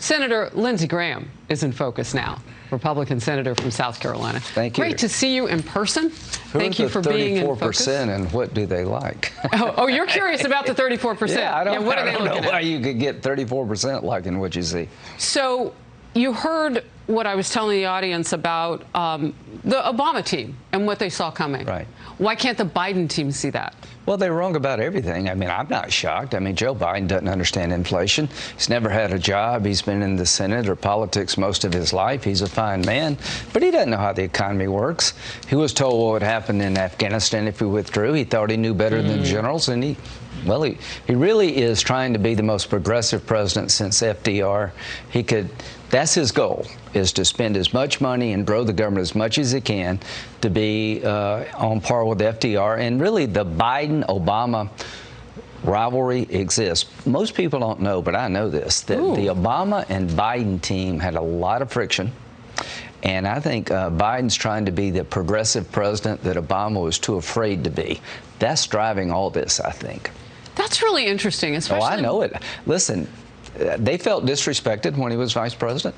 Senator Lindsey Graham is in focus now, Republican senator from South Carolina. Thank you. Great to see you in person. Thank you for being in focus. 34% and what do they like? Oh, you're curious about the 34%. Yeah, I don't, what are they know looking why at? you could get 34% liking what you see. So you heard what I was telling the audience about the Obama team and what they saw coming. Right. Why can't the Biden team see that? Well, they're wrong about everything. I mean, I'm not shocked. I mean, Joe Biden doesn't understand inflation. He's never had a job. He's been in the Senate or politics most of his life. He's a fine man, but he doesn't know how the economy works. He was told what would happen in Afghanistan if we withdrew. He thought he knew better than generals, and he really is trying to be the most progressive president since FDR. That's his goal, is to spend as much money and grow the government as much as he can to be on par with FDR. And really, the Biden-Obama rivalry exists. Most people don't know, but I know this, that the Obama and Biden team had a lot of friction. And I think Biden's trying to be the progressive president that Obama was too afraid to be. That's driving all this, I think. That's really interesting, especially... Oh, I know it. Listen, they felt disrespected when he was vice president,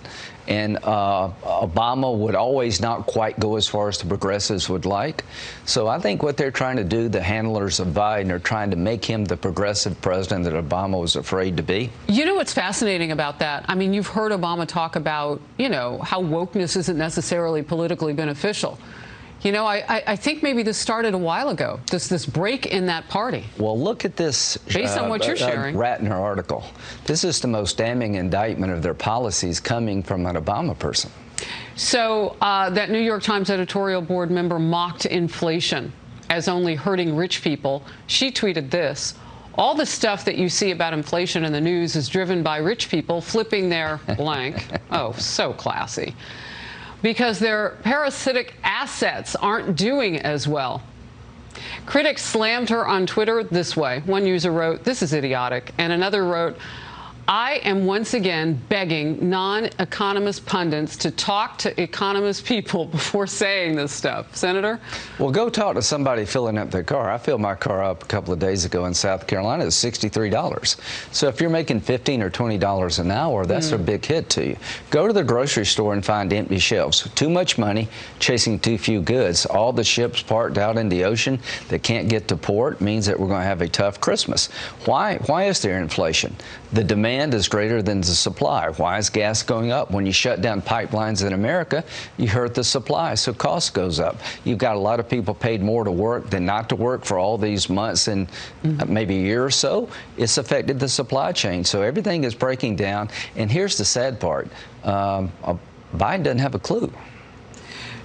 and Obama would always not quite go as far as the progressives would like. So I think what they're trying to do, the handlers of Biden, are trying to make him the progressive president that Obama was afraid to be. You know what's fascinating about that? I mean, you've heard Obama talk about, you know, how wokeness isn't necessarily politically beneficial. You know, I think maybe this started a while ago, this break in that party. Well, look at this. Based on what you're sharing. Ratner article. This is the most damning indictment of their policies coming from an Obama person. So that New York Times editorial board member mocked inflation as only hurting rich people. She tweeted this: all the stuff that you see about inflation in the news is driven by rich people flipping their blank. Oh, so classy. Because their parasitic assets aren't doing as well. Critics slammed her on Twitter this way. One user wrote, "This is idiotic," and another wrote, "I am once again begging non-economist pundits to talk to economist people before saying this stuff." Senator? Well, go talk to somebody filling up their car. I filled my car up a couple of days ago in South Carolina. It's $63. So if you're making $15 or $20 an hour, that's a big hit to you. Go to the grocery store and find empty shelves. Too much money, chasing too few goods. All the ships parked out in the ocean that can't get to port means that we're going to have a tough Christmas. Why is there inflation? The demand is greater than the supply. Why is gas going up? When you shut down pipelines in America, you hurt the supply, so cost goes up. You've got a lot of people paid more to work than not to work for all these months and maybe a year or so. It's affected the supply chain, so everything is breaking down. And here's the sad part. Biden doesn't have a clue.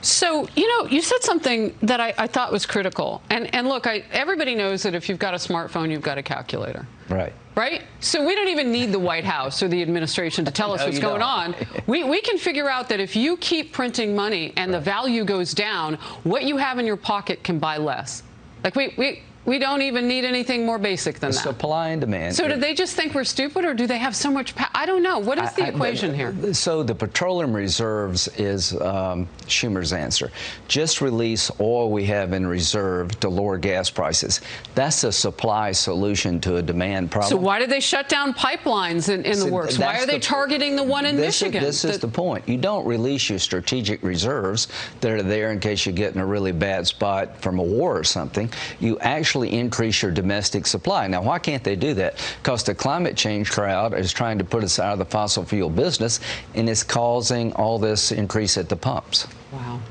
So, you know, you said something that I thought was critical. And look, everybody knows that if you've got a smartphone, you've got a calculator. Right. Right? So we don't even need the White House or the administration to tell us what's going on. We can figure out that if you keep printing money and the value goes down, what you have in your pocket can buy less. Like we don't even need anything more basic than that. Supply and demand. So do they just think we're stupid, or do they have so much power? I don't know. What is the equation here? So the petroleum reserves is Schumer's answer. Just release all we have in reserve to lower gas prices. That's a supply solution to a demand problem. So why did they shut down pipelines in the works? Why are they targeting the one in Michigan? This is the point. You don't release your strategic reserves that are there in case you get in a really bad spot from a war or something. You actually increase your domestic supply. Now, why can't they do that? Because the climate change crowd is trying to put us out of the fossil fuel business, and it's causing all this increase at the pumps. Wow.